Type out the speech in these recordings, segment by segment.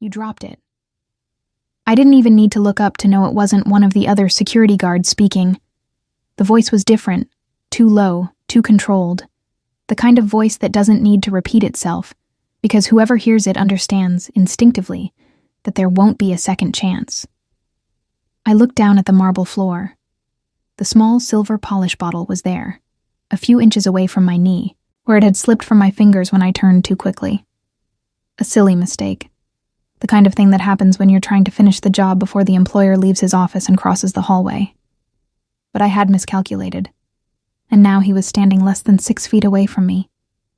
You dropped it." I didn't even need to look up to know it wasn't one of the other security guards speaking. The voice was different, too low, too controlled. The kind of voice that doesn't need to repeat itself, because whoever hears it understands, instinctively, that there won't be a second chance. I looked down at the marble floor. The small silver polish bottle was there, a few inches away from my knee, where it had slipped from my fingers when I turned too quickly. A silly mistake. The kind of thing that happens when you're trying to finish the job before the employer leaves his office and crosses the hallway. But I had miscalculated, and now he was standing less than 6 feet away from me,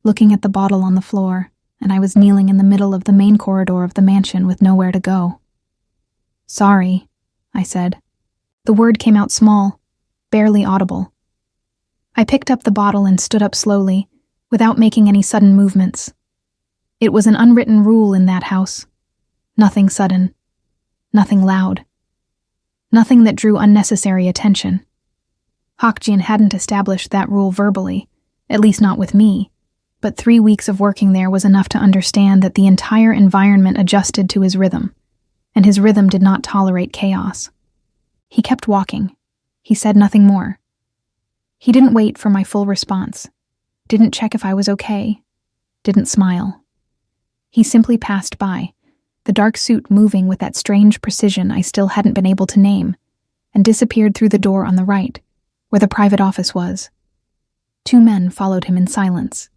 looking at the bottle on the floor, and I was kneeling in the middle of the main corridor of the mansion with nowhere to go. "Sorry," I said. The word came out small, barely audible. I picked up the bottle and stood up slowly, without making any sudden movements. It was an unwritten rule in that house. Nothing sudden. Nothing loud. Nothing that drew unnecessary attention. Hakjin hadn't established that rule verbally, at least not with me, but 3 weeks of working there was enough to understand that the entire environment adjusted to his rhythm, and his rhythm did not tolerate chaos. He kept walking. He said nothing more. He didn't wait for my full response, didn't check if I was okay, didn't smile. He simply passed by, the dark suit moving with that strange precision I still hadn't been able to name, and disappeared through the door on the right, where the private office was. 2 men followed him in silence,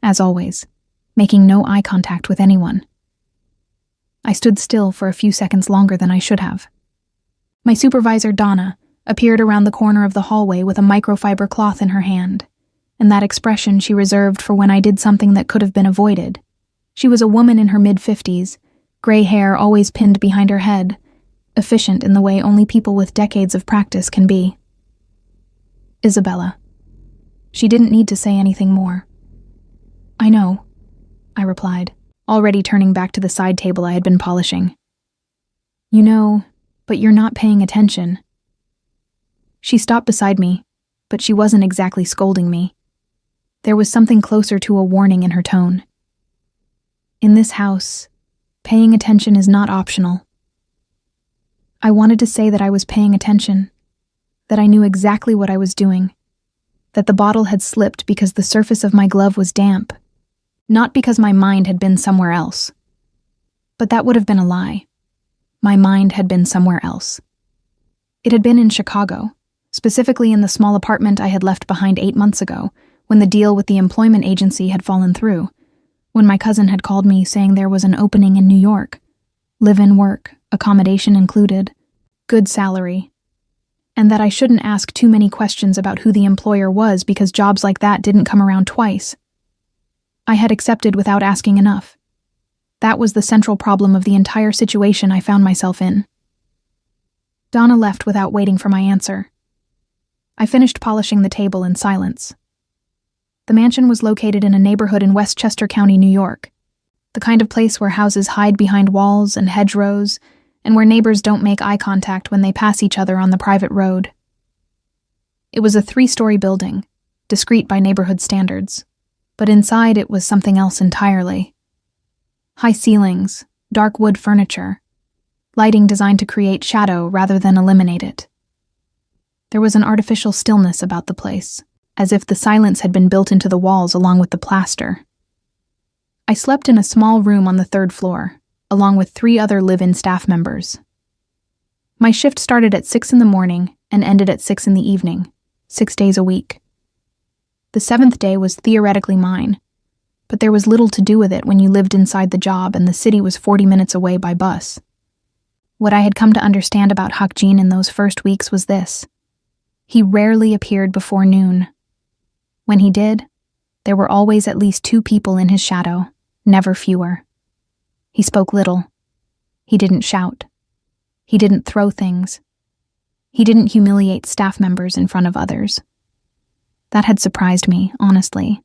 as always, making no eye contact with anyone. I stood still for a few seconds longer than I should have. My supervisor, Donna, appeared around the corner of the hallway with a microfiber cloth in her hand, and that expression she reserved for when I did something that could have been avoided. She was a woman in her mid-50s, gray hair always pinned behind her head, efficient in the way only people with decades of practice can be. Isabella. She didn't need to say anything more. "I know," I replied, already turning back to the side table I had been polishing. "You know, but you're not paying attention." She stopped beside me, but she wasn't exactly scolding me. There was something closer to a warning in her tone. "In this house, paying attention is not optional." I wanted to say that I was paying attention, that I knew exactly what I was doing, that the bottle had slipped because the surface of my glove was damp, not because my mind had been somewhere else. But that would have been a lie. My mind had been somewhere else. It had been in Chicago, specifically in the small apartment I had left behind 8 months ago, when the deal with the employment agency had fallen through, when my cousin had called me saying there was an opening in New York, live-in work, accommodation included, good salary, and that I shouldn't ask too many questions about who the employer was because jobs like that didn't come around twice. I had accepted without asking enough. That was the central problem of the entire situation I found myself in. Donna left without waiting for my answer. I finished polishing the table in silence. The mansion was located in a neighborhood in Westchester County, New York, the kind of place where houses hide behind walls and hedgerows, and where neighbors don't make eye contact when they pass each other on the private road. It was a 3-story building, discreet by neighborhood standards, but inside it was something else entirely. High ceilings, dark wood furniture, lighting designed to create shadow rather than eliminate it. There was an artificial stillness about the place, as if the silence had been built into the walls along with the plaster. I slept in a small room on the 3rd floor, along with 3 other live-in staff members. My shift started at 6 in the morning and ended at 6 in the evening, 6 days a week. The 7th day was theoretically mine, but there was little to do with it when you lived inside the job and the city was 40 minutes away by bus. What I had come to understand about Hakjin in those first weeks was this: he rarely appeared before noon. When he did, there were always at least 2 people in his shadow, never fewer. He spoke little. He didn't shout. He didn't throw things. He didn't humiliate staff members in front of others. That had surprised me, honestly,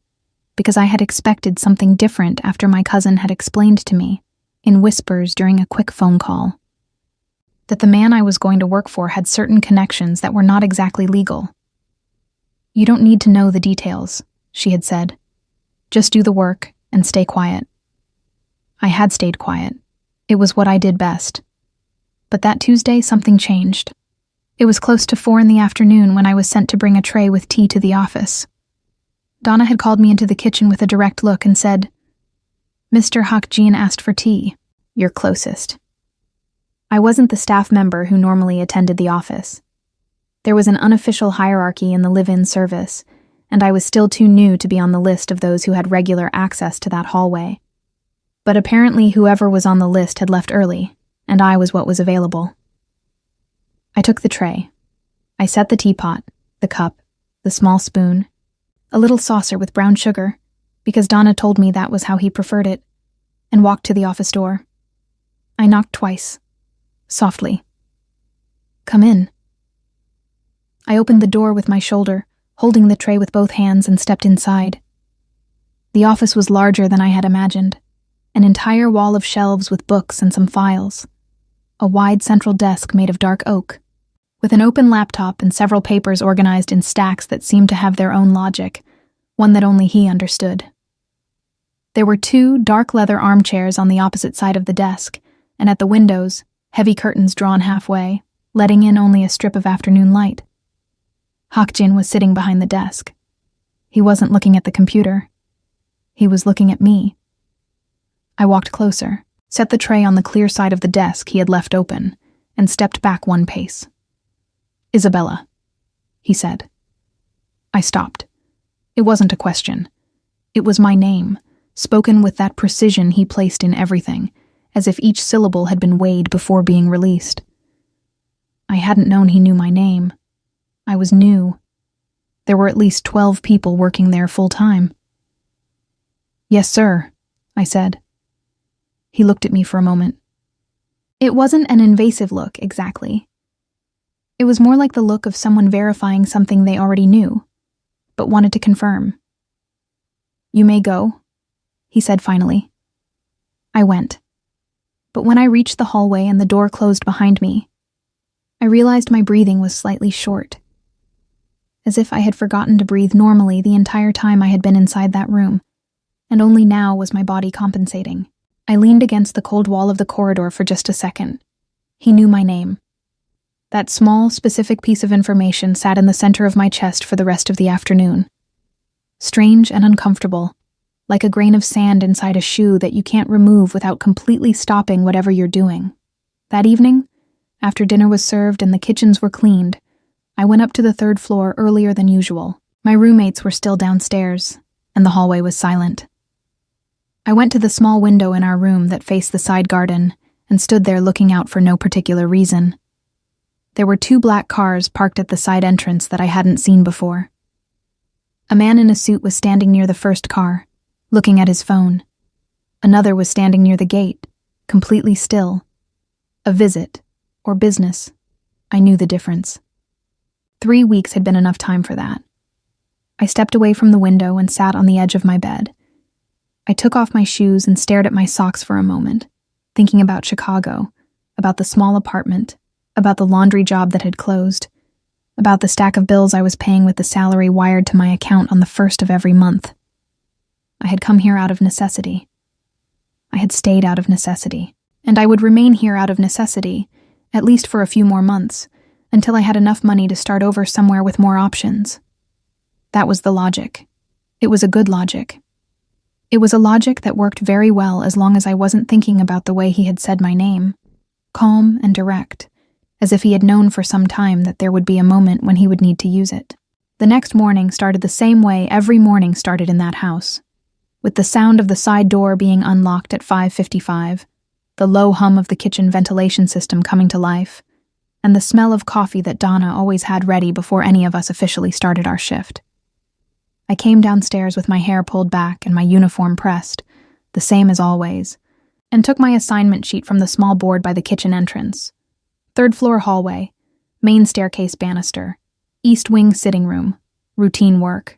because I had expected something different after my cousin had explained to me, in whispers during a quick phone call, that the man I was going to work for had certain connections that were not exactly legal. "You don't need to know the details," she had said. "Just do the work and stay quiet." I had stayed quiet, It was what I did best. But that Tuesday, something changed. It was close to 4 in the afternoon when I was sent to bring a tray with tea to the office. Donna had called me into the kitchen with a direct look and said, "Mr. Hakjin asked for tea. Your closest." I wasn't the staff member who normally attended the office. There was an unofficial hierarchy in the live-in service, and I was still too new to be on the list of those who had regular access to that hallway. But apparently whoever was on the list had left early, and I was what was available. I took the tray. I set the teapot, the cup, the small spoon, a little saucer with brown sugar, because Donna told me that was how he preferred it, and walked to the office door. I knocked twice, softly. "Come in." I opened the door with my shoulder, holding the tray with both hands, and stepped inside. The office was larger than I had imagined. An entire wall of shelves with books and some files. A wide central desk made of dark oak, with an open laptop and several papers organized in stacks that seemed to have their own logic, one that only he understood. There were 2 dark leather armchairs on the opposite side of the desk, and at the windows, heavy curtains drawn halfway, letting in only a strip of afternoon light. Hakjin was sitting behind the desk. He wasn't looking at the computer. He was looking at me. I walked closer, set the tray on the clear side of the desk he had left open, and stepped back 1 pace. "Isabella," he said. I stopped. It wasn't a question. It was my name, spoken with that precision he placed in everything, as if each syllable had been weighed before being released. I hadn't known he knew my name. I was new. There were at least 12 people working there full-time. "Yes, sir," I said. He looked at me for a moment. It wasn't an invasive look, exactly. It was more like the look of someone verifying something they already knew, but wanted to confirm. "You may go," he said finally. I went. But when I reached the hallway and the door closed behind me, I realized my breathing was slightly short. As if I had forgotten to breathe normally the entire time I had been inside that room, and only now was my body compensating. I leaned against the cold wall of the corridor for just a second. He knew my name. That small, specific piece of information sat in the center of my chest for the rest of the afternoon. Strange and uncomfortable, like a grain of sand inside a shoe that you can't remove without completely stopping whatever you're doing. That evening, after dinner was served and the kitchens were cleaned, I went up to the 3rd floor earlier than usual. My roommates were still downstairs, and the hallway was silent. I went to the small window in our room that faced the side garden and stood there looking out for no particular reason. There were 2 black cars parked at the side entrance that I hadn't seen before. A man in a suit was standing near the first car, looking at his phone. Another was standing near the gate, completely still. A visit, or business. I knew the difference. 3 weeks had been enough time for that. I stepped away from the window and sat on the edge of my bed. I took off my shoes and stared at my socks for a moment, thinking about Chicago, about the small apartment, about the laundry job that had closed, about the stack of bills I was paying with the salary wired to my account on the 1st of every month. I had come here out of necessity. I had stayed out of necessity, and I would remain here out of necessity, at least for a few more months, until I had enough money to start over somewhere with more options. That was the logic. It was a good logic. It was a logic that worked very well as long as I wasn't thinking about the way he had said my name. Calm and direct, as if he had known for some time that there would be a moment when he would need to use it. The next morning started the same way every morning started in that house, with the sound of the side door being unlocked at 5:55, the low hum of the kitchen ventilation system coming to life, and the smell of coffee that Donna always had ready before any of us officially started our shift. I came downstairs with my hair pulled back and my uniform pressed, the same as always, and took my assignment sheet from the small board by the kitchen entrance. 3rd floor hallway, main staircase banister, east wing sitting room, routine work.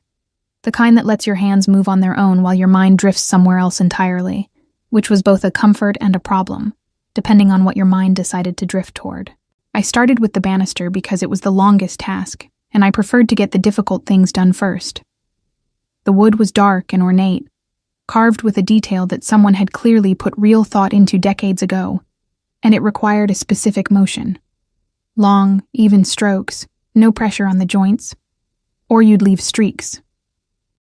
The kind that lets your hands move on their own while your mind drifts somewhere else entirely, which was both a comfort and a problem, depending on what your mind decided to drift toward. I started with the banister because it was the longest task, and I preferred to get the difficult things done first. The wood was dark and ornate, carved with a detail that someone had clearly put real thought into decades ago, and it required a specific motion. Long, even strokes, no pressure on the joints, or you'd leave streaks.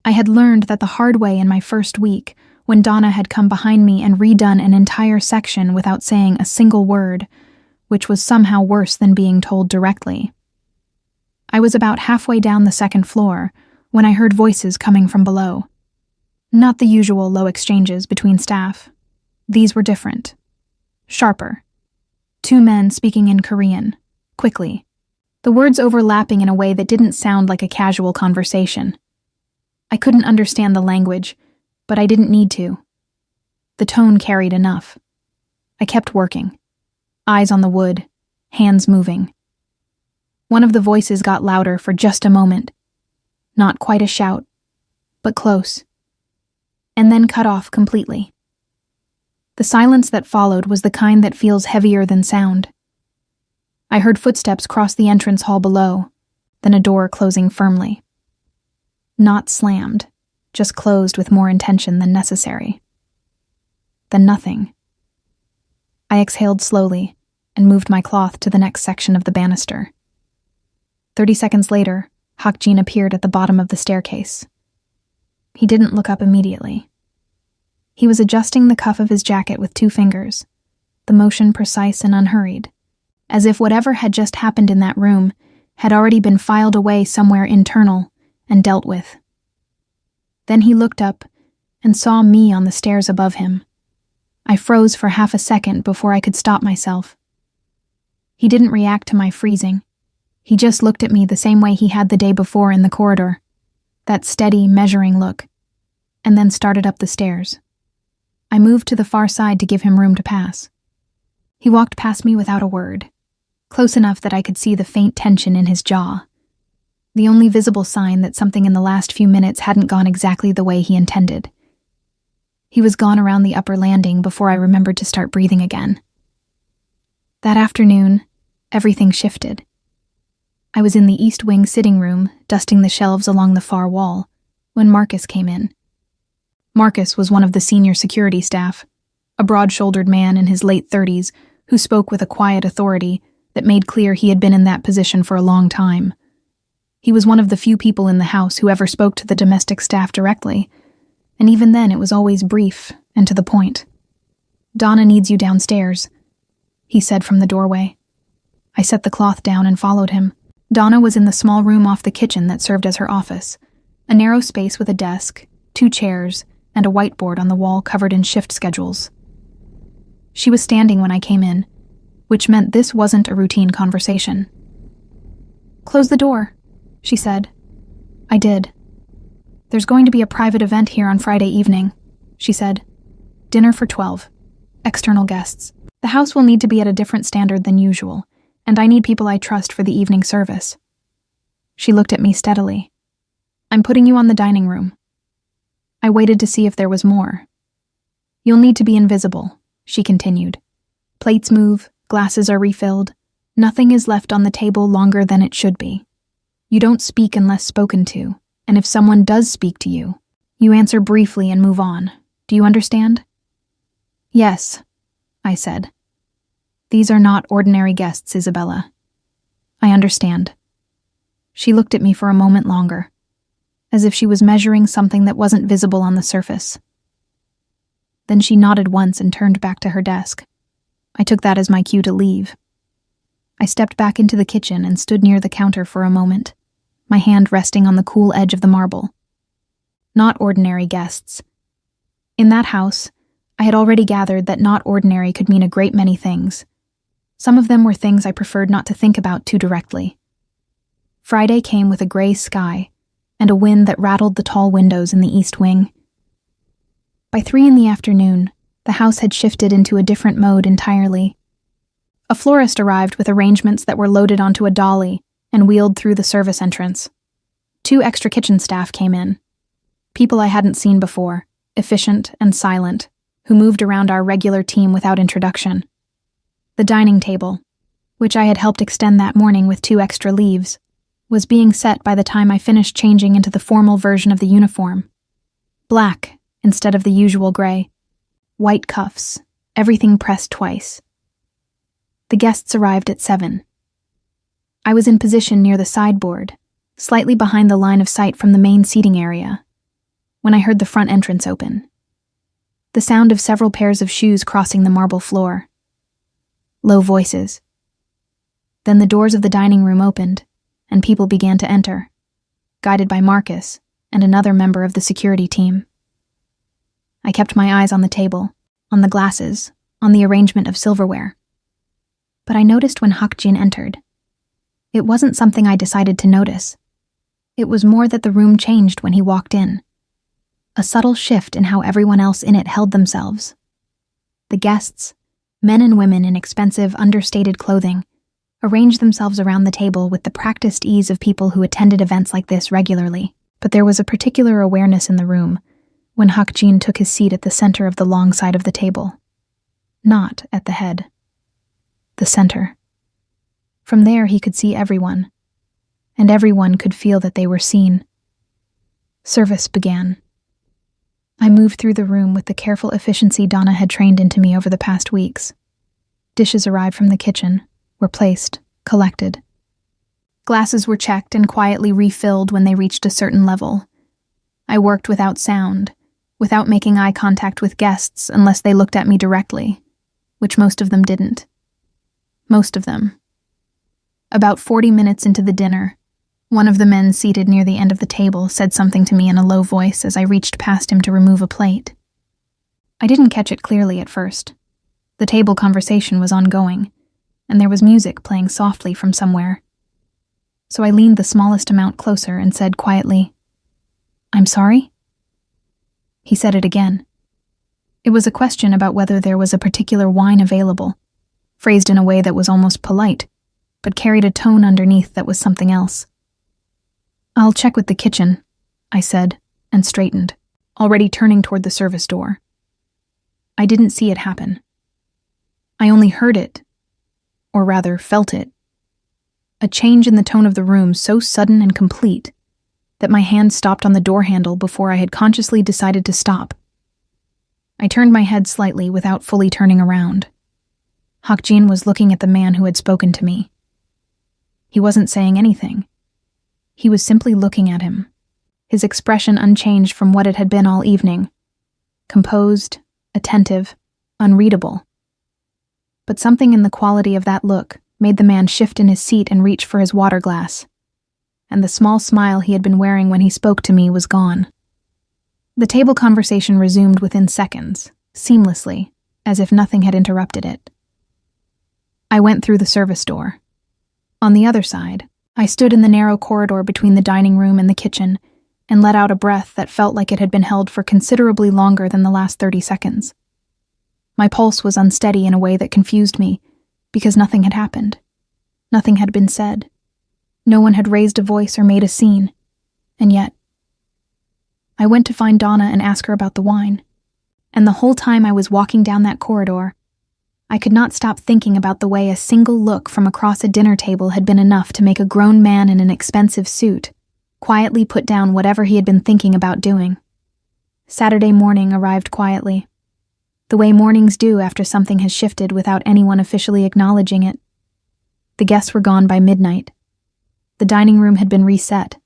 I had learned that the hard way in my first week, when Donna had come behind me and redone an entire section without saying a single word, which was somehow worse than being told directly. I was about halfway down the second floor when I heard voices coming from below. Not the usual low exchanges between staff. These were different. Sharper. 2 men speaking in Korean, quickly. The words overlapping in a way that didn't sound like a casual conversation. I couldn't understand the language, but I didn't need to. The tone carried enough. I kept working. Eyes on the wood, hands moving. One of the voices got louder for just a moment. Not quite a shout, but close. And then cut off completely. The silence that followed was the kind that feels heavier than sound. I heard footsteps cross the entrance hall below, then a door closing firmly. Not slammed, just closed with more intention than necessary. Then nothing. I exhaled slowly and moved my cloth to the next section of the banister. 30 seconds later, Hakjin appeared at the bottom of the staircase. He didn't look up immediately. He was adjusting the cuff of his jacket with 2 fingers, the motion precise and unhurried, as if whatever had just happened in that room had already been filed away somewhere internal and dealt with. Then he looked up and saw me on the stairs above him. I froze for half a second before I could stop myself. He didn't react to my freezing. He just looked at me the same way he had the day before in the corridor, that steady, measuring look, and then started up the stairs. I moved to the far side to give him room to pass. He walked past me without a word, close enough that I could see the faint tension in his jaw, the only visible sign that something in the last few minutes hadn't gone exactly the way he intended. He was gone around the upper landing before I remembered to start breathing again. That afternoon, everything shifted. I was in the East Wing sitting room, dusting the shelves along the far wall, when Marcus came in. Marcus was one of the senior security staff, a broad-shouldered man in his late 30s who spoke with a quiet authority that made clear he had been in that position for a long time. He was one of the few people in the house who ever spoke to the domestic staff directly, and even then it was always brief and to the point. "Donna needs you downstairs," he said from the doorway. I set the cloth down and followed him. Donna was in the small room off the kitchen that served as her office, a narrow space with a desk, 2 chairs, and a whiteboard on the wall covered in shift schedules. She was standing when I came in, which meant this wasn't a routine conversation. "Close the door," she said. I did. "There's going to be a private event here on Friday evening," she said. "Dinner for 12. External guests. The house will need to be at a different standard than usual, and I need people I trust for the evening service." She looked at me steadily. "I'm putting you on the dining room." I waited to see if there was more. "You'll need to be invisible," she continued. "Plates move, glasses are refilled. Nothing is left on the table longer than it should be. You don't speak unless spoken to, and if someone does speak to you, you answer briefly and move on. Do you understand?" "Yes," I said. "These are not ordinary guests, Isabella. I understand." She looked at me for a moment longer, as if she was measuring something that wasn't visible on the surface. Then she nodded once and turned back to her desk. I took that as my cue to leave. I stepped back into the kitchen and stood near the counter for a moment, my hand resting on the cool edge of the marble. Not ordinary guests. In that house, I had already gathered that not ordinary could mean a great many things. Some of them were things I preferred not to think about too directly. Friday came with a gray sky and a wind that rattled the tall windows in the East Wing. By 3 in the afternoon, the house had shifted into a different mode entirely. A florist arrived with arrangements that were loaded onto a dolly and wheeled through the service entrance. 2 extra kitchen staff came in. People I hadn't seen before, efficient and silent, who moved around our regular team without introduction. The dining table, which I had helped extend that morning with 2 extra leaves, was being set by the time I finished changing into the formal version of the uniform. Black instead of the usual gray. White cuffs, everything pressed twice. The guests arrived at 7. I was in position near the sideboard, slightly behind the line of sight from the main seating area, when I heard the front entrance open. The sound of several pairs of shoes crossing the marble floor. Low voices. Then the doors of the dining room opened, and people began to enter, guided by Marcus and another member of the security team. I kept my eyes on the table, on the glasses, on the arrangement of silverware. But I noticed when Hakjin entered. It wasn't something I decided to notice. It was more that the room changed when he walked in. A subtle shift in how everyone else in it held themselves. The guests, men and women in expensive, understated clothing, arranged themselves around the table with the practiced ease of people who attended events like this regularly. But there was a particular awareness in the room when Hakjin took his seat at the center of the long side of the table. Not at the head. The center. From there he could see everyone, and everyone could feel that they were seen. Service began. I moved through the room with the careful efficiency Donna had trained into me over the past weeks. Dishes arrived from the kitchen, were placed, collected. Glasses were checked and quietly refilled when they reached a certain level. I worked without sound, without making eye contact with guests unless they looked at me directly, which most of them didn't. Most of them. About 40 minutes into the dinner, one of the men seated near the end of the table said something to me in a low voice as I reached past him to remove a plate. I didn't catch it clearly at first. The table conversation was ongoing, and there was music playing softly from somewhere. So I leaned the smallest amount closer and said quietly, "I'm sorry?" He said it again. It was a question about whether there was a particular wine available, phrased in a way that was almost polite, but carried a tone underneath that was something else. "I'll check with the kitchen," I said, and straightened, already turning toward the service door. I didn't see it happen. I only heard it, or rather felt it. A change in the tone of the room so sudden and complete that my hand stopped on the door handle before I had consciously decided to stop. I turned my head slightly without fully turning around. Hakjin was looking at the man who had spoken to me. He wasn't saying anything. He was simply looking at him, his expression unchanged from what it had been all evening. Composed, attentive, unreadable. But something in the quality of that look made the man shift in his seat and reach for his water glass. And the small smile he had been wearing when he spoke to me was gone. The table conversation resumed within seconds, seamlessly, as if nothing had interrupted it. I went through the service door. On the other side, I stood in the narrow corridor between the dining room and the kitchen and let out a breath that felt like it had been held for considerably longer than the last 30 seconds. My pulse was unsteady in a way that confused me, because nothing had happened. Nothing had been said. No one had raised a voice or made a scene. And yet, I went to find Donna and ask her about the wine. And the whole time I was walking down that corridor, I could not stop thinking about the way a single look from across a dinner table had been enough to make a grown man in an expensive suit quietly put down whatever he had been thinking about doing. Saturday morning arrived quietly, the way mornings do after something has shifted without anyone officially acknowledging it. The guests were gone by midnight. The dining room had been reset.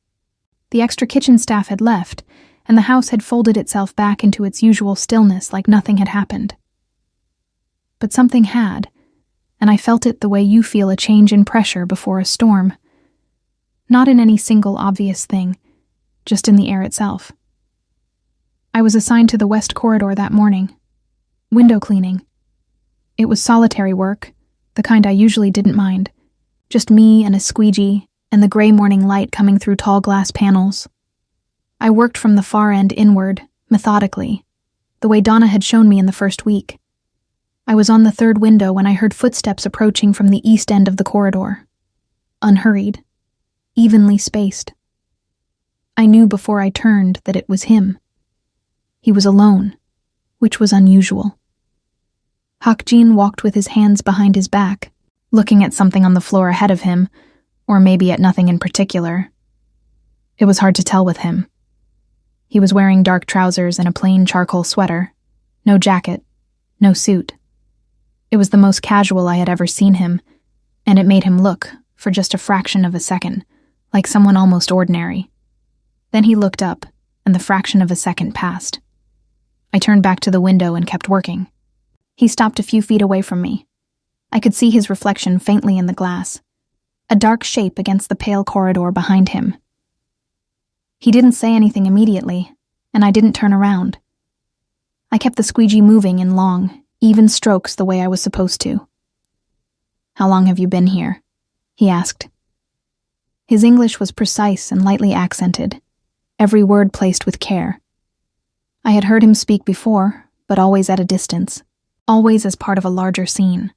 The extra kitchen staff had left, and the house had folded itself back into its usual stillness like nothing had happened. But something had, and I felt it the way you feel a change in pressure before a storm. Not in any single obvious thing, just in the air itself. I was assigned to the west corridor that morning. Window cleaning. It was solitary work, the kind I usually didn't mind. Just me and a squeegee, and the gray morning light coming through tall glass panels. I worked from the far end inward, methodically, the way Donna had shown me in the first week. I was on the third window when I heard footsteps approaching from the east end of the corridor. Unhurried, evenly spaced. I knew before I turned that it was him. He was alone, which was unusual. Hakjin walked with his hands behind his back, looking at something on the floor ahead of him, or maybe at nothing in particular. It was hard to tell with him. He was wearing dark trousers and a plain charcoal sweater. No jacket, no suit. It was the most casual I had ever seen him, and it made him look, for just a fraction of a second, like someone almost ordinary. Then he looked up, and the fraction of a second passed. I turned back to the window and kept working. He stopped a few feet away from me. I could see his reflection faintly in the glass, a dark shape against the pale corridor behind him. He didn't say anything immediately, and I didn't turn around. I kept the squeegee moving in long, even strokes the way I was supposed to. "How long have you been here?" he asked. His English was precise and lightly accented, every word placed with care. I had heard him speak before, but always at a distance, always as part of a larger scene.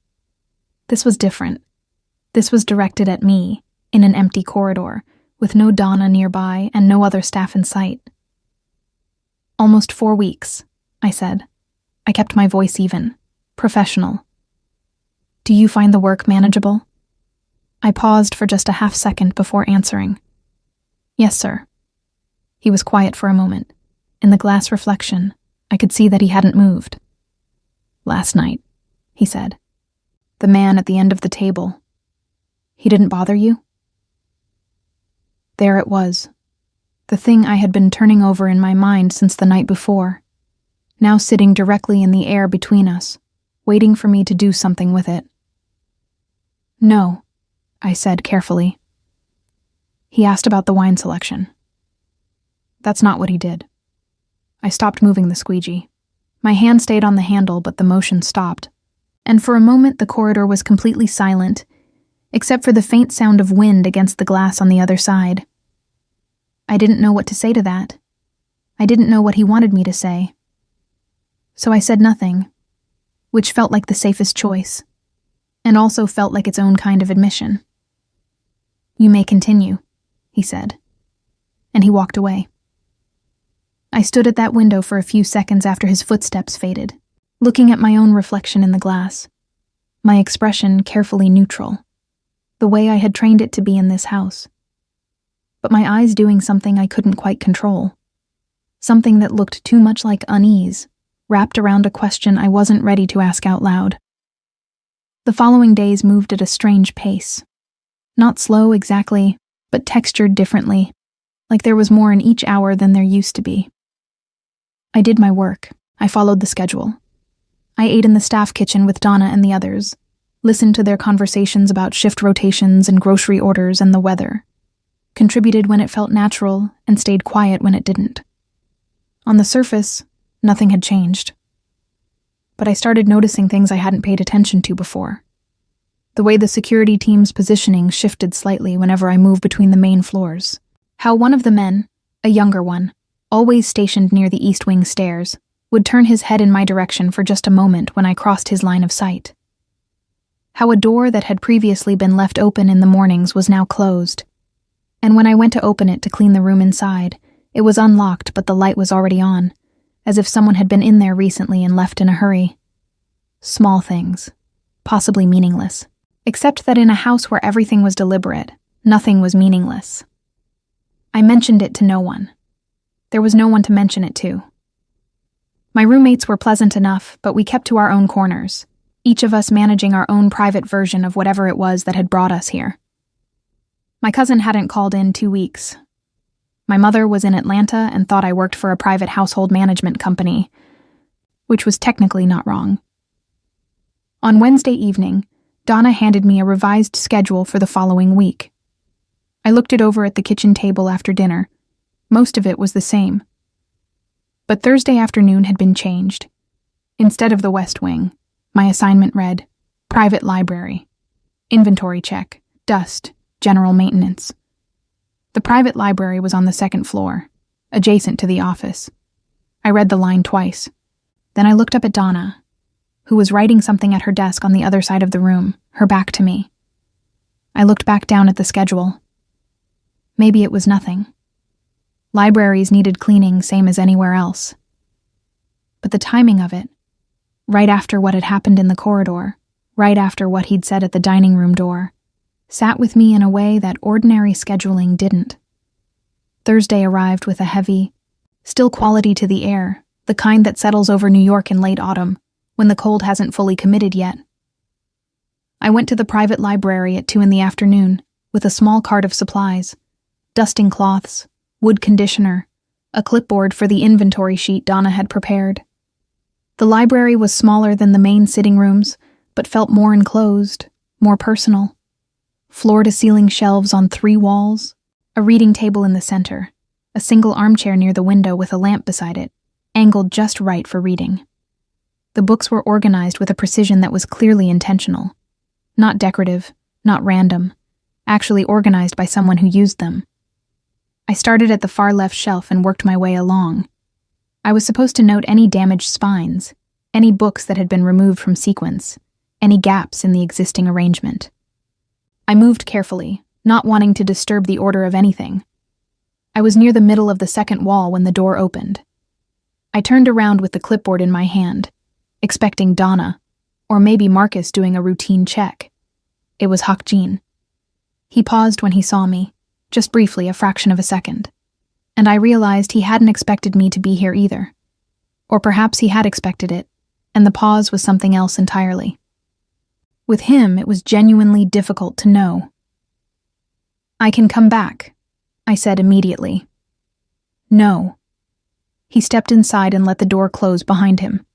This was different. This was directed at me, in an empty corridor, with no Donna nearby and no other staff in sight. "Almost 4 weeks," I said. I kept my voice even, professional. "Do you find the work manageable?" I paused for just a half second before answering. "Yes, sir." He was quiet for a moment. In the glass reflection, I could see that he hadn't moved. "Last night," he said. "The man at the end of the table. He didn't bother you?" There it was, the thing I had been turning over in my mind since the night before, now sitting directly in the air between us, waiting for me to do something with it. "No," I said carefully. He asked about the wine selection. That's not what he did. I stopped moving the squeegee. My hand stayed on the handle, but the motion stopped, and for a moment the corridor was completely silent, except for the faint sound of wind against the glass on the other side. I didn't know what to say to that. I didn't know what he wanted me to say. So I said nothing, which felt like the safest choice, and also felt like its own kind of admission. "You may continue," he said, and he walked away. I stood at that window for a few seconds after his footsteps faded, looking at my own reflection in the glass, my expression carefully neutral, the way I had trained it to be in this house. But my eyes doing something I couldn't quite control, something that looked too much like unease, wrapped around a question I wasn't ready to ask out loud. The following days moved at a strange pace. Not slow exactly, but textured differently, like there was more in each hour than there used to be. I did my work. I followed the schedule. I ate in the staff kitchen with Donna and the others, listened to their conversations about shift rotations and grocery orders and the weather, contributed when it felt natural, and stayed quiet when it didn't. On the surface, nothing had changed. But I started noticing things I hadn't paid attention to before. The way the security team's positioning shifted slightly whenever I moved between the main floors. How one of the men, a younger one, always stationed near the East Wing stairs, would turn his head in my direction for just a moment when I crossed his line of sight. How a door that had previously been left open in the mornings was now closed, and when I went to open it to clean the room inside, it was unlocked but the light was already on, as if someone had been in there recently and left in a hurry. Small things, possibly meaningless, except that in a house where everything was deliberate, nothing was meaningless. I mentioned it to no one. There was no one to mention it to. My roommates were pleasant enough, but we kept to our own corners, each of us managing our own private version of whatever it was that had brought us here. My cousin hadn't called in 2 weeks. My mother was in Atlanta and thought I worked for a private household management company, which was technically not wrong. On Wednesday evening, Donna handed me a revised schedule for the following week. I looked it over at the kitchen table after dinner. Most of it was the same. But Thursday afternoon had been changed. Instead of the West Wing, my assignment read, Private Library, Inventory Check, Dust, General Maintenance. The private library was on the second floor, adjacent to the office. I read the line twice. Then I looked up at Donna, who was writing something at her desk on the other side of the room, her back to me. I looked back down at the schedule. Maybe it was nothing. Libraries needed cleaning same as anywhere else. But the timing of it, right after what had happened in the corridor, right after what he'd said at the dining room door, sat with me in a way that ordinary scheduling didn't. Thursday arrived with a heavy, still quality to the air, the kind that settles over New York in late autumn, when the cold hasn't fully committed yet, I went to the private library at 2 in the afternoon with a small cart of supplies, dusting cloths, wood conditioner, a clipboard for the inventory sheet Donna had prepared. The library was smaller than the main sitting rooms, but felt more enclosed, more personal. Floor-to-ceiling shelves on 3 walls, a reading table in the center, a single armchair near the window with a lamp beside it, angled just right for reading. The books were organized with a precision that was clearly intentional. Not decorative, not random, actually organized by someone who used them. I started at the far left shelf and worked my way along. I was supposed to note any damaged spines, any books that had been removed from sequence, any gaps in the existing arrangement. I moved carefully, not wanting to disturb the order of anything. I was near the middle of the second wall when the door opened. I turned around with the clipboard in my hand, expecting Donna, or maybe Marcus doing a routine check. It was Hakjin. He paused when he saw me, just briefly, a fraction of a second, and I realized he hadn't expected me to be here either. Or perhaps he had expected it, and the pause was something else entirely. With him, it was genuinely difficult to know. "I can come back," I said immediately. "No." He stepped inside and let the door close behind him.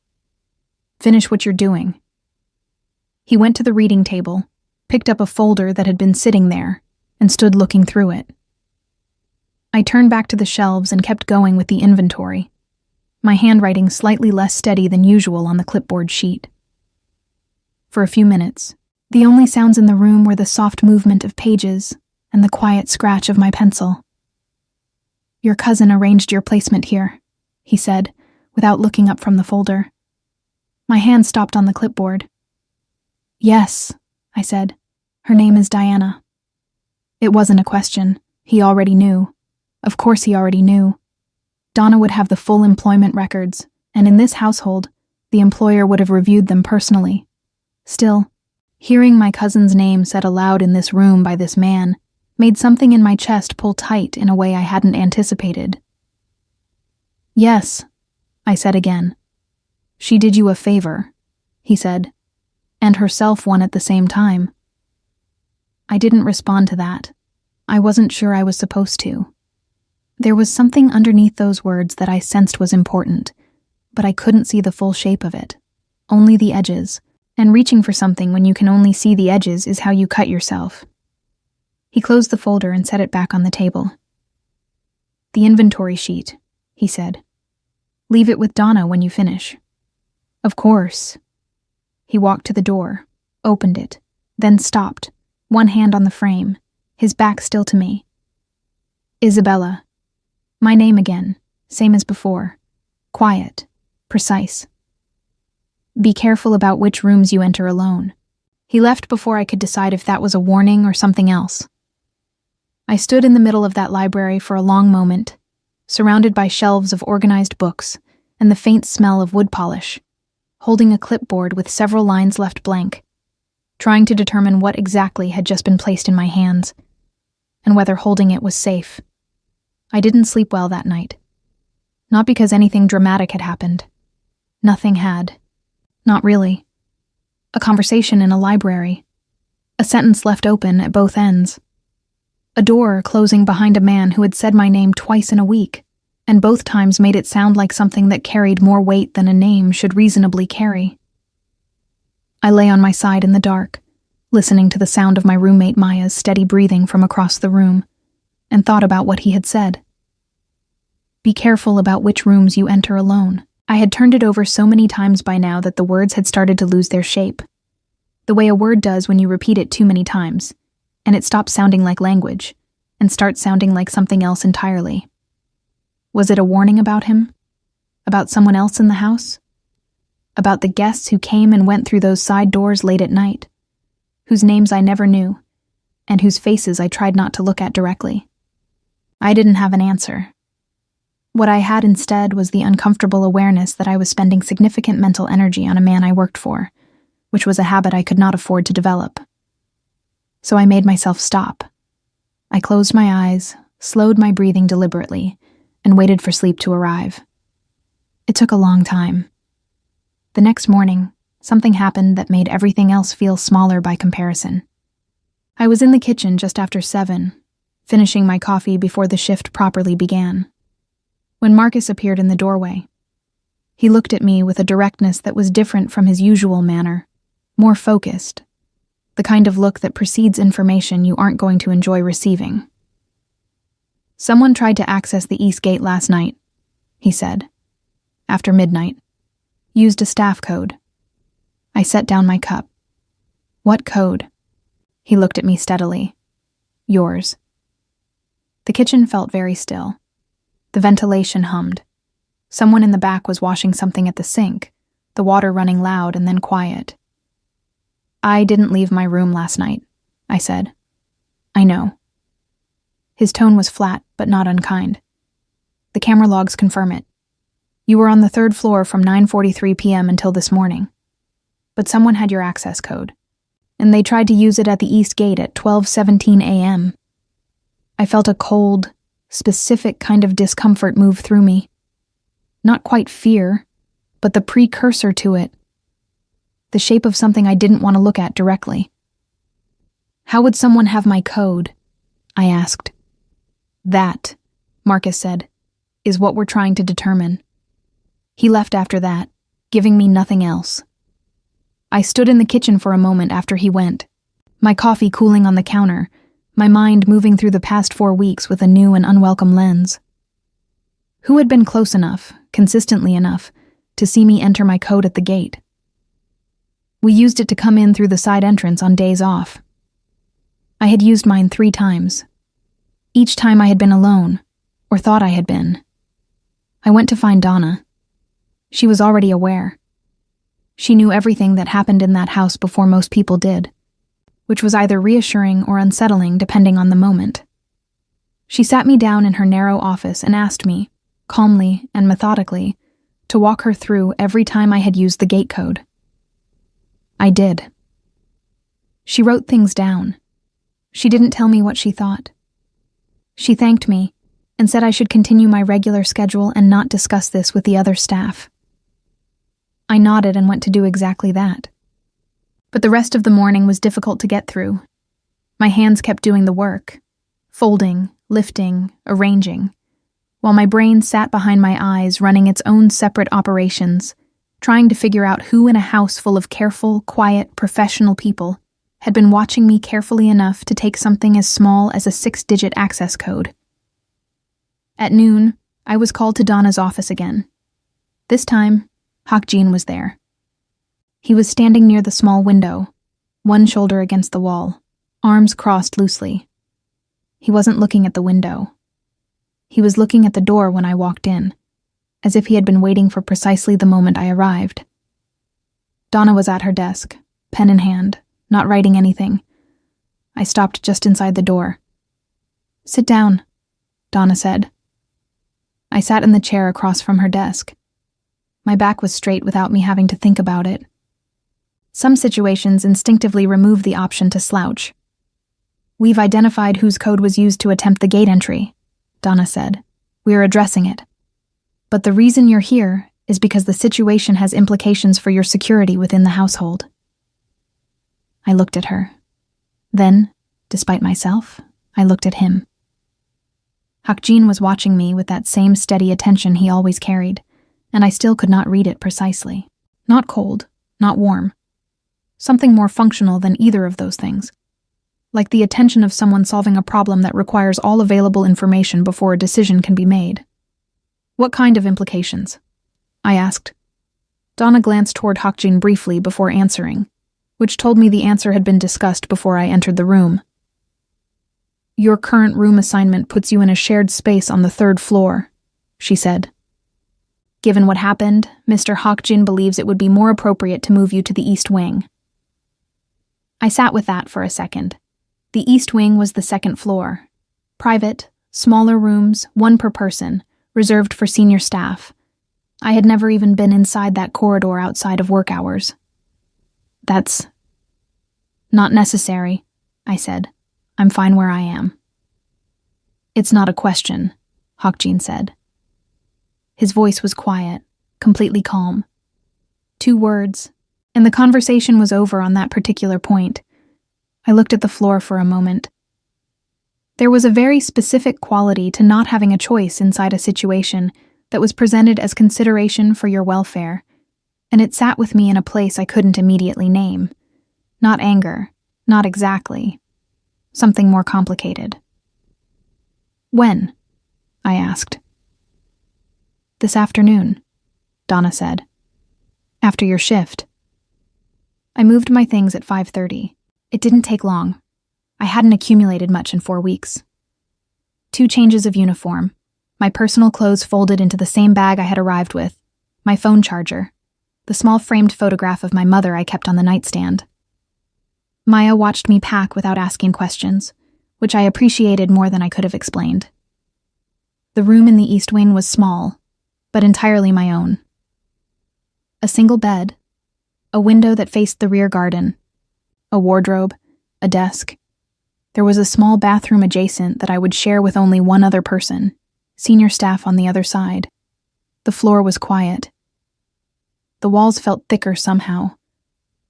"Finish what you're doing." He went to the reading table, picked up a folder that had been sitting there, and stood looking through it. I turned back to the shelves and kept going with the inventory, my handwriting slightly less steady than usual on the clipboard sheet. For a few minutes, the only sounds in the room were the soft movement of pages and the quiet scratch of my pencil. "Your cousin arranged your placement here," he said, without looking up from the folder. My hand stopped on the clipboard. "Yes," I said. "Her name is Diana." It wasn't a question. He already knew. Of course he already knew. Donna would have the full employment records, and in this household, the employer would have reviewed them personally. Still, hearing my cousin's name said aloud in this room by this man made something in my chest pull tight in a way I hadn't anticipated. "Yes," I said again. "She did you a favor," he said, "and herself one at the same time." I didn't respond to that. I wasn't sure I was supposed to. There was something underneath those words that I sensed was important, but I couldn't see the full shape of it, only the edges, and reaching for something when you can only see the edges is how you cut yourself. He closed the folder and set it back on the table. "The inventory sheet," he said. "Leave it with Donna when you finish." "Of course." He walked to the door, opened it, then stopped, one hand on the frame, his back still to me. "Isabella. My name again, same as before. Quiet, precise. Be careful about which rooms you enter alone." He left before I could decide if that was a warning or something else. I stood in the middle of that library for a long moment, surrounded by shelves of organized books and the faint smell of wood polish, holding a clipboard with several lines left blank, trying to determine what exactly had just been placed in my hands, and whether holding it was safe. I didn't sleep well that night. Not because anything dramatic had happened. Nothing had. Not really. A conversation in a library. A sentence left open at both ends. A door closing behind a man who had said my name twice in a week, and both times made it sound like something that carried more weight than a name should reasonably carry. I lay on my side in the dark, listening to the sound of my roommate Maya's steady breathing from across the room, and thought about what he had said. Be careful about which rooms you enter alone. I had turned it over so many times by now that the words had started to lose their shape. The way a word does when you repeat it too many times, and it stops sounding like language, and starts sounding like something else entirely. Was it a warning about him? About someone else in the house? About the guests who came and went through those side doors late at night, whose names I never knew, and whose faces I tried not to look at directly? I didn't have an answer. What I had instead was the uncomfortable awareness that I was spending significant mental energy on a man I worked for, which was a habit I could not afford to develop. So I made myself stop. I closed my eyes, slowed my breathing deliberately, and waited for sleep to arrive. It took a long time. The next morning, something happened that made everything else feel smaller by comparison. I was in the kitchen just after 7, finishing my coffee before the shift properly began, when Marcus appeared in the doorway. He looked at me with a directness that was different from his usual manner, more focused, the kind of look that precedes information you aren't going to enjoy receiving. "Someone tried to access the east gate last night," he said, after midnight. "Used a staff code." I set down my cup. "What code?" He looked at me steadily. "Yours." The kitchen felt very still. The ventilation hummed. Someone in the back was washing something at the sink, the water running loud and then quiet. "I didn't leave my room last night," I said. "I know." His tone was flat, but not unkind. "The camera logs confirm it. You were on the 3rd floor from 9:43 p.m. until this morning. But someone had your access code, and they tried to use it at the east gate at 12:17 a.m. I felt a cold, specific kind of discomfort move through me. Not quite fear, but the precursor to it. The shape of something I didn't want to look at directly. "How would someone have my code?" I asked. "That," Marcus said, "is what we're trying to determine." He left after that, giving me nothing else. I stood in the kitchen for a moment after he went, my coffee cooling on the counter, my mind moving through the past 4 weeks with a new and unwelcome lens. Who had been close enough, consistently enough, to see me enter my code at the gate? We used it to come in through the side entrance on days off. I had used mine 3 times. Each time I had been alone, or thought I had been. I went to find Donna. She was already aware. She knew everything that happened in that house before most people did, which was either reassuring or unsettling depending on the moment. She sat me down in her narrow office and asked me, calmly and methodically, to walk her through every time I had used the gate code. I did. She wrote things down. She didn't tell me what she thought. She thanked me and said I should continue my regular schedule and not discuss this with the other staff. I nodded and went to do exactly that. But the rest of the morning was difficult to get through. My hands kept doing the work, folding, lifting, arranging, while my brain sat behind my eyes running its own separate operations, trying to figure out who in a house full of careful, quiet, professional people had been watching me carefully enough to take something as small as a 6-digit access code. At noon, I was called to Donna's office again. This time, Hakjin was there. He was standing near the small window, one shoulder against the wall, arms crossed loosely. He wasn't looking at the window. He was looking at the door when I walked in, as if he had been waiting for precisely the moment I arrived. Donna was at her desk, pen in hand, not writing anything. I stopped just inside the door. "Sit down," Donna said. I sat in the chair across from her desk. My back was straight without me having to think about it. Some situations instinctively remove the option to slouch. "We've identified whose code was used to attempt the gate entry," Donna said. "We're addressing it. But the reason you're here is because the situation has implications for your security within the household." I looked at her. Then, despite myself, I looked at him. Hakjin was watching me with that same steady attention he always carried, and I still could not read it precisely. Not cold, not warm. Something more functional than either of those things. Like the attention of someone solving a problem that requires all available information before a decision can be made. "What kind of implications?" I asked. Donna glanced toward Hakjin briefly before answering, which told me the answer had been discussed before I entered the room. "Your current room assignment puts you in a shared space on the 3rd floor," she said. "Given what happened, Mr. Hakjin believes it would be more appropriate to move you to the East Wing." I sat with that for a second. The East Wing was the 2nd floor. Private, smaller rooms, 1 per person, reserved for senior staff. I had never even been inside that corridor outside of work hours. "That's not necessary," I said. "I'm fine where I am." "It's not a question," Hakjin said. His voice was quiet, completely calm. 2 words, and the conversation was over on that particular point. I looked at the floor for a moment. There was a very specific quality to not having a choice inside a situation that was presented as consideration for your welfare, and it sat with me in a place I couldn't immediately name. Not anger, not exactly. Something more complicated. "When?" I asked. "This afternoon," Donna said. "After your shift." I moved my things at 5:30. It didn't take long. I hadn't accumulated much in 4 weeks. 2 changes of uniform, my personal clothes folded into the same bag I had arrived with, my phone charger, the small framed photograph of my mother I kept on the nightstand. Maya watched me pack without asking questions, which I appreciated more than I could have explained. The room in the East Wing was small, but entirely my own. A single bed, a window that faced the rear garden, a wardrobe, a desk. There was a small bathroom adjacent that I would share with only one other person, senior staff on the other side. The floor was quiet. The walls felt thicker somehow,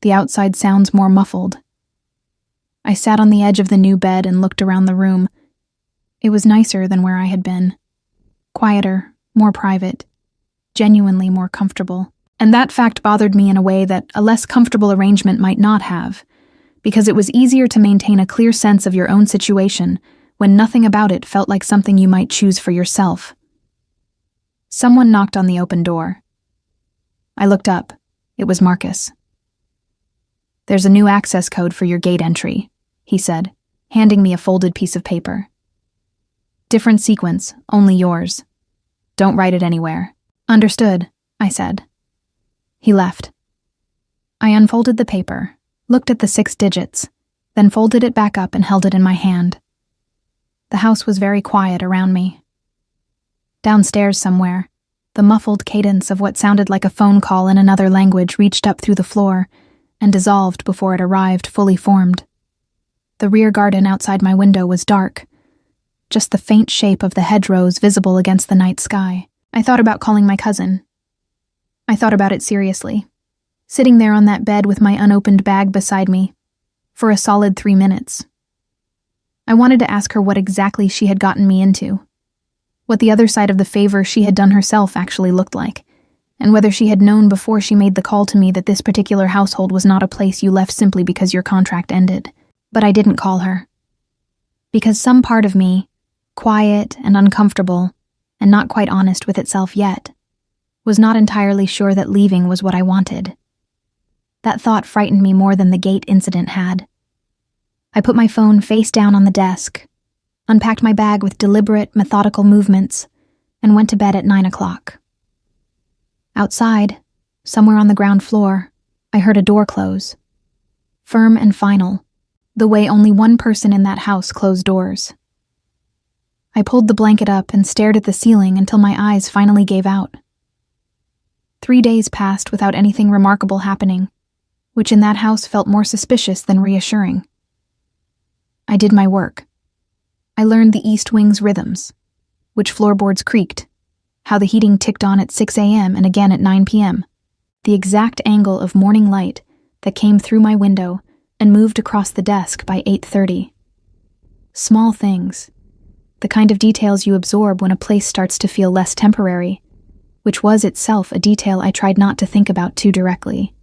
the outside sounds more muffled. I sat on the edge of the new bed and looked around the room. It was nicer than where I had been. Quieter, more private, genuinely more comfortable. And that fact bothered me in a way that a less comfortable arrangement might not have, because it was easier to maintain a clear sense of your own situation when nothing about it felt like something you might choose for yourself. Someone knocked on the open door. I looked up. It was Marcus. "There's a new access code for your gate entry," he said, handing me a folded piece of paper. "Different sequence, only yours. Don't write it anywhere." "Understood," I said. He left. I unfolded the paper, looked at the 6 digits, then folded it back up and held it in my hand. The house was very quiet around me. Downstairs somewhere, the muffled cadence of what sounded like a phone call in another language reached up through the floor and dissolved before it arrived fully formed. The rear garden outside my window was dark, just the faint shape of the hedgerows visible against the night sky. I thought about calling my cousin. I thought about it seriously, sitting there on that bed with my unopened bag beside me, for a solid 3 minutes. I wanted to ask her what exactly she had gotten me into, what the other side of the favor she had done herself actually looked like, and whether she had known before she made the call to me that this particular household was not a place you left simply because your contract ended. But I didn't call her. Because some part of me, quiet and uncomfortable, and not quite honest with itself yet, was not entirely sure that leaving was what I wanted. That thought frightened me more than the gate incident had. I put my phone face down on the desk, unpacked my bag with deliberate, methodical movements, and went to bed at 9 o'clock. Outside, somewhere on the ground floor, I heard a door close. Firm and final, the way only one person in that house closed doors. I pulled the blanket up and stared at the ceiling until my eyes finally gave out. 3 days passed without anything remarkable happening, which in that house felt more suspicious than reassuring. I did my work. I learned the East Wing's rhythms, which floorboards creaked, how the heating ticked on at 6 a.m. and again at 9 p.m., the exact angle of morning light that came through my window and moved across the desk by 8:30. Small things, the kind of details you absorb when a place starts to feel less temporary, which was itself a detail I tried not to think about too directly.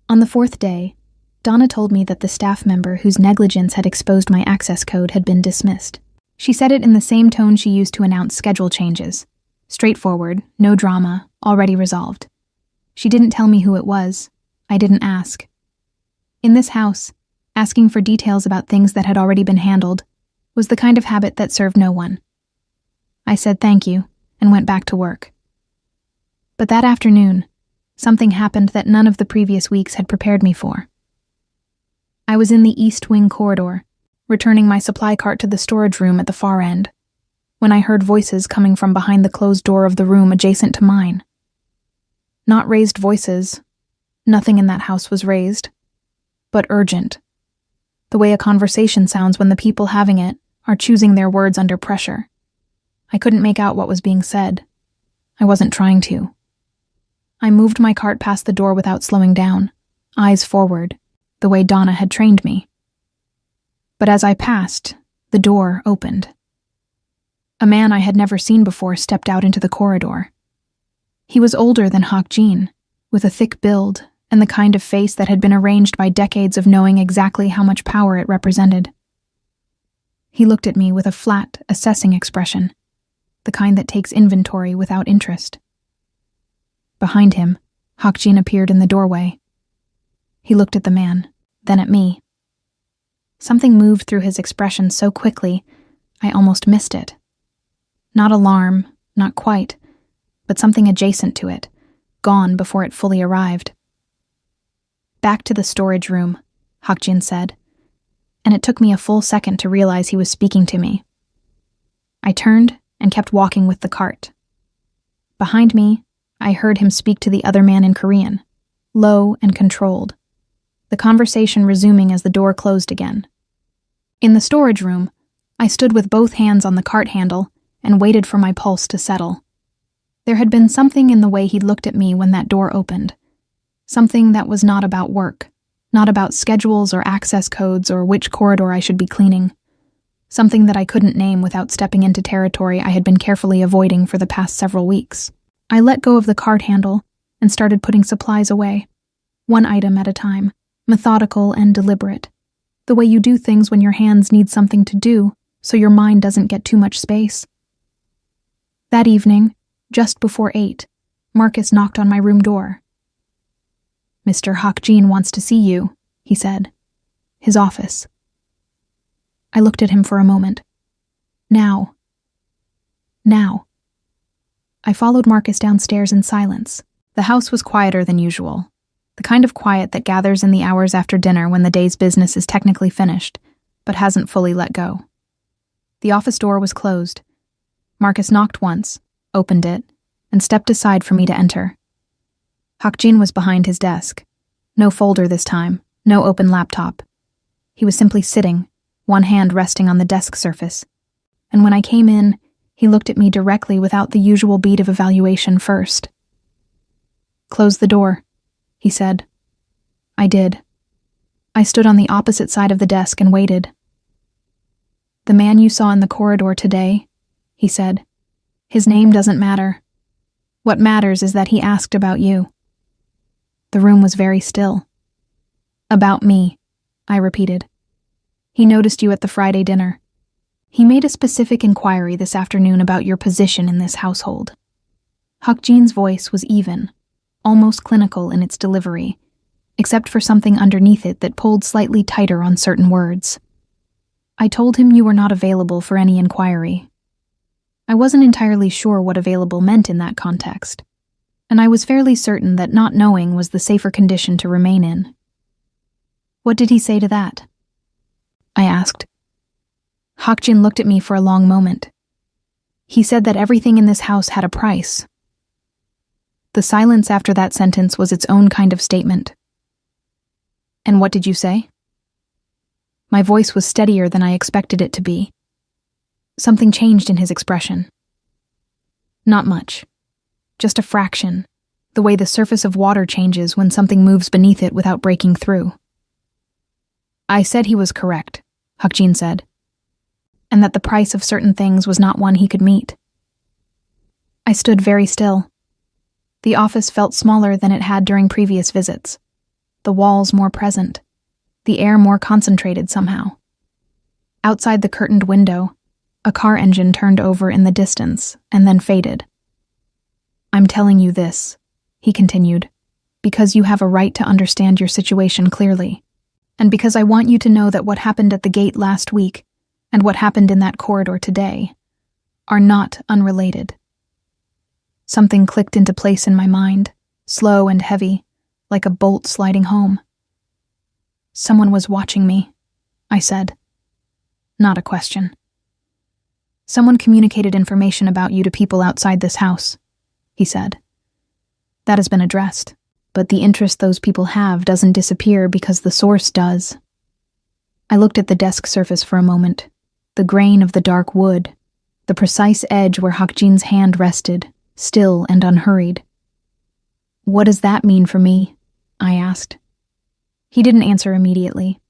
On the 4th day, Donna told me that the staff member whose negligence had exposed my access code had been dismissed. She said it in the same tone she used to announce schedule changes. Straightforward, no drama, already resolved. She didn't tell me who it was. I didn't ask. In this house, asking for details about things that had already been handled was the kind of habit that served no one. I said thank you and went back to work. But that afternoon, something happened that none of the previous weeks had prepared me for. I was in the East Wing corridor, returning my supply cart to the storage room at the far end, when I heard voices coming from behind the closed door of the room adjacent to mine. Not raised voices. Nothing in that house was raised. But urgent. The way a conversation sounds when the people having it are choosing their words under pressure. I couldn't make out what was being said. I wasn't trying to. I moved my cart past the door without slowing down, eyes forward, the way Donna had trained me. But as I passed, the door opened. A man I had never seen before stepped out into the corridor. He was older than Hawk Jean, with a thick build and the kind of face that had been arranged by decades of knowing exactly how much power it represented. He looked at me with a flat, assessing expression, the kind that takes inventory without interest. Behind him, Hawk Jean appeared in the doorway. He looked at the man, then at me. Something moved through his expression so quickly, I almost missed it. Not alarm, not quite, but something adjacent to it, gone before it fully arrived. "Back to the storage room," Hawk Jean said, and it took me a full second to realize he was speaking to me. I turned and kept walking with the cart. Behind me, I heard him speak to the other man in Korean, low and controlled, the conversation resuming as the door closed again. In the storage room, I stood with both hands on the cart handle and waited for my pulse to settle. There had been something in the way he looked at me when that door opened, something that was not about work, not about schedules or access codes or which corridor I should be cleaning, something that I couldn't name without stepping into territory I had been carefully avoiding for the past several weeks. I let go of the cart handle and started putting supplies away, one item at a time, methodical and deliberate, the way you do things when your hands need something to do so your mind doesn't get too much space. That evening, just before 8, Marcus knocked on my room door. "Mr. Hawk Jean wants to see you," he said. "His office." I looked at him for a moment. Now. I followed Marcus downstairs in silence. The house was quieter than usual, the kind of quiet that gathers in the hours after dinner when the day's business is technically finished, but hasn't fully let go. The office door was closed. Marcus knocked once, opened it, and stepped aside for me to enter. Hawk Jean was behind his desk. No folder this time, no open laptop. He was simply sitting, one hand resting on the desk surface. And when I came in, he looked at me directly without the usual beat of evaluation first. "Close the door," he said. I did. I stood on the opposite side of the desk and waited. "The man you saw in the corridor today," he said, "his name doesn't matter. What matters is that he asked about you." The room was very still. "About me," I repeated. "He noticed you at the Friday dinner. He made a specific inquiry this afternoon about your position in this household." Hawk Jean's voice was even, almost clinical in its delivery, except for something underneath it that pulled slightly tighter on certain words. "I told him you were not available for any inquiry." I wasn't entirely sure what available meant in that context, and I was fairly certain that not knowing was the safer condition to remain in. "What did he say to that?" I asked. Hawk Jean looked at me for a long moment. "He said that everything in this house had a price." The silence after that sentence was its own kind of statement. "And what did you say?" My voice was steadier than I expected it to be. Something changed in his expression. "Not much. Just a fraction, the way the surface of water changes when something moves beneath it without breaking through." "I said he was correct," Hawk Jean said, "and that the price of certain things was not one he could meet." I stood very still. The office felt smaller than it had during previous visits, the walls more present, the air more concentrated somehow. Outside the curtained window, a car engine turned over in the distance and then faded. "I'm telling you this," he continued, "because you have a right to understand your situation clearly, and because I want you to know that what happened at the gate last week and what happened in that corridor today are not unrelated." Something clicked into place in my mind, slow and heavy, like a bolt sliding home. "Someone was watching me," I said. Not a question. "Someone communicated information about you to people outside this house," he said. "That has been addressed, but the interest those people have doesn't disappear because the source does." I looked at the desk surface for a moment, the grain of the dark wood, the precise edge where Hawk Jean's hand rested, still and unhurried. "What does that mean for me?" I asked. He didn't answer immediately.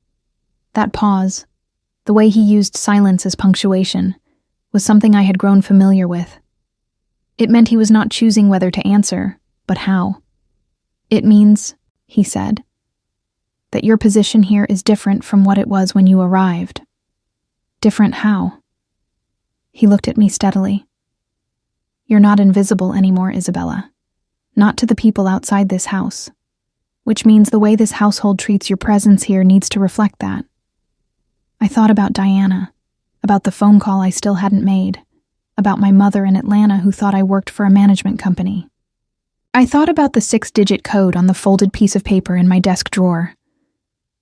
That pause, the way he used silence as punctuation, was something I had grown familiar with. It meant he was not choosing whether to answer, but how. "It means," he said, "that your position here is different from what it was when you arrived." "Different how?" He looked at me steadily. "You're not invisible anymore, Isabella. Not to the people outside this house. Which means the way this household treats your presence here needs to reflect that." I thought about Diana, about the phone call I still hadn't made, about my mother in Atlanta who thought I worked for a management company. I thought about the 6-digit code on the folded piece of paper in my desk drawer,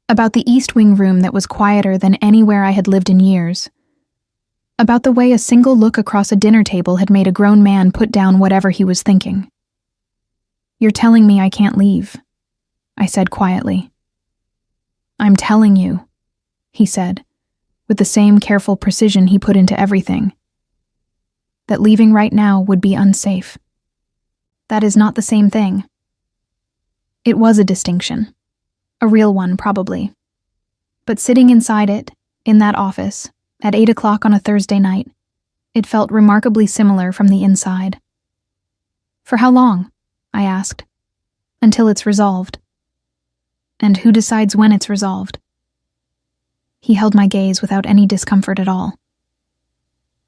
about the East Wing room that was quieter than anywhere I had lived in years, about the way a single look across a dinner table had made a grown man put down whatever he was thinking. "You're telling me I can't leave," I said quietly. "I'm telling you," he said, with the same careful precision he put into everything, "that leaving right now would be unsafe." That is not the same thing. It was a distinction. A real one, probably. But sitting inside it, in that office, at 8 o'clock on a Thursday night, it felt remarkably similar from the inside. "For how long?" I asked. "Until it's resolved." "And who decides when it's resolved?" He held my gaze without any discomfort at all.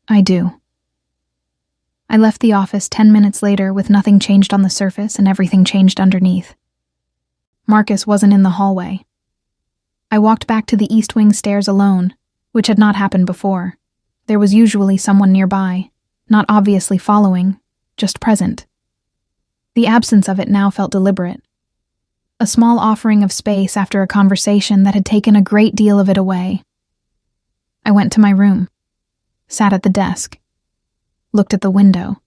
"I do." I left the office 10 minutes later with nothing changed on the surface and everything changed underneath. Marcus wasn't in the hallway. I walked back to the East Wing stairs alone, which had not happened before. There was usually someone nearby, not obviously following, just present. The absence of it now felt deliberate. A small offering of space after a conversation that had taken a great deal of it away. I went to my room, sat at the desk, looked at the window,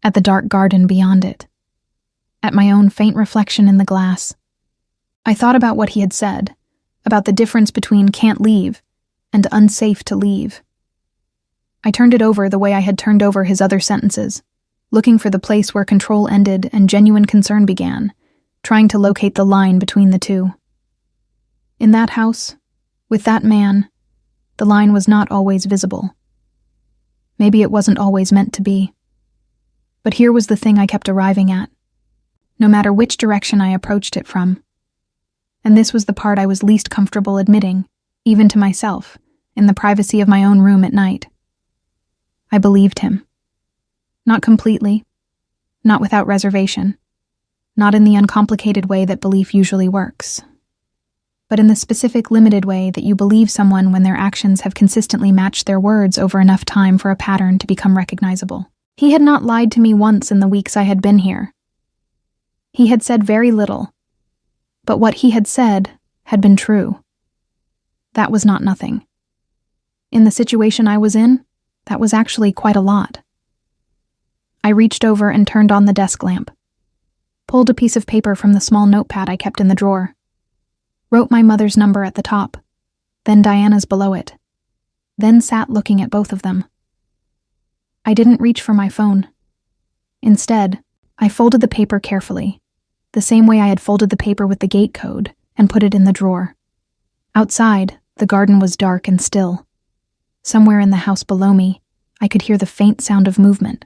at the dark garden beyond it, at my own faint reflection in the glass. I thought about what he had said, about the difference between "can't leave" and "unsafe to leave." I turned it over the way I had turned over his other sentences, looking for the place where control ended and genuine concern began, trying to locate the line between the two. In that house, with that man, the line was not always visible. Maybe it wasn't always meant to be. But here was the thing I kept arriving at, no matter which direction I approached it from. And this was the part I was least comfortable admitting, even to myself, in the privacy of my own room at night. I believed him. Not completely, not without reservation, not in the uncomplicated way that belief usually works, but in the specific, limited way that you believe someone when their actions have consistently matched their words over enough time for a pattern to become recognizable. He had not lied to me once in the weeks I had been here. He had said very little, but what he had said had been true. That was not nothing. In the situation I was in, that was actually quite a lot. I reached over and turned on the desk lamp, pulled a piece of paper from the small notepad I kept in the drawer, wrote my mother's number at the top, then Diana's below it, then sat looking at both of them. I didn't reach for my phone. Instead, I folded the paper carefully, the same way I had folded the paper with the gate code, and put it in the drawer. Outside, the garden was dark and still. Somewhere in the house below me, I could hear the faint sound of movement.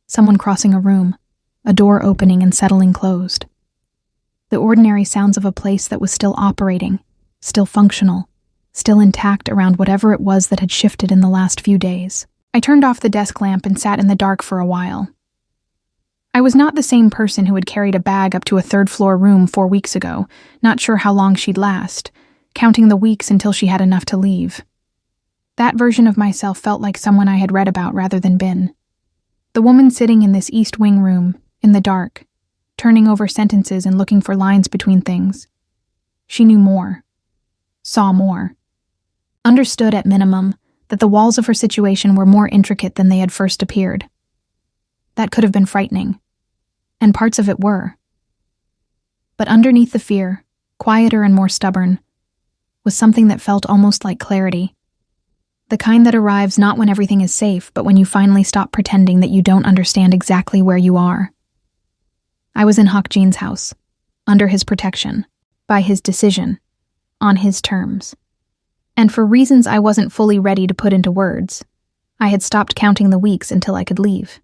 Someone crossing a room, a door opening and settling closed. The ordinary sounds of a place that was still operating, still functional, still intact around whatever it was that had shifted in the last few days. I turned off the desk lamp and sat in the dark for a while. I was not the same person who had carried a bag up to a third-floor room 4 weeks ago, not sure how long she'd last, counting the weeks until she had enough to leave. That version of myself felt like someone I had read about rather than been. The woman sitting in this East Wing room, in the dark, turning over sentences and looking for lines between things. She knew more, saw more, understood at minimum that the walls of her situation were more intricate than they had first appeared. That could have been frightening, and parts of it were. But underneath the fear, quieter and more stubborn, was something that felt almost like clarity. The kind that arrives not when everything is safe, but when you finally stop pretending that you don't understand exactly where you are. I was in Hawkjean's house, under his protection, by his decision, on his terms. And for reasons I wasn't fully ready to put into words, I had stopped counting the weeks until I could leave.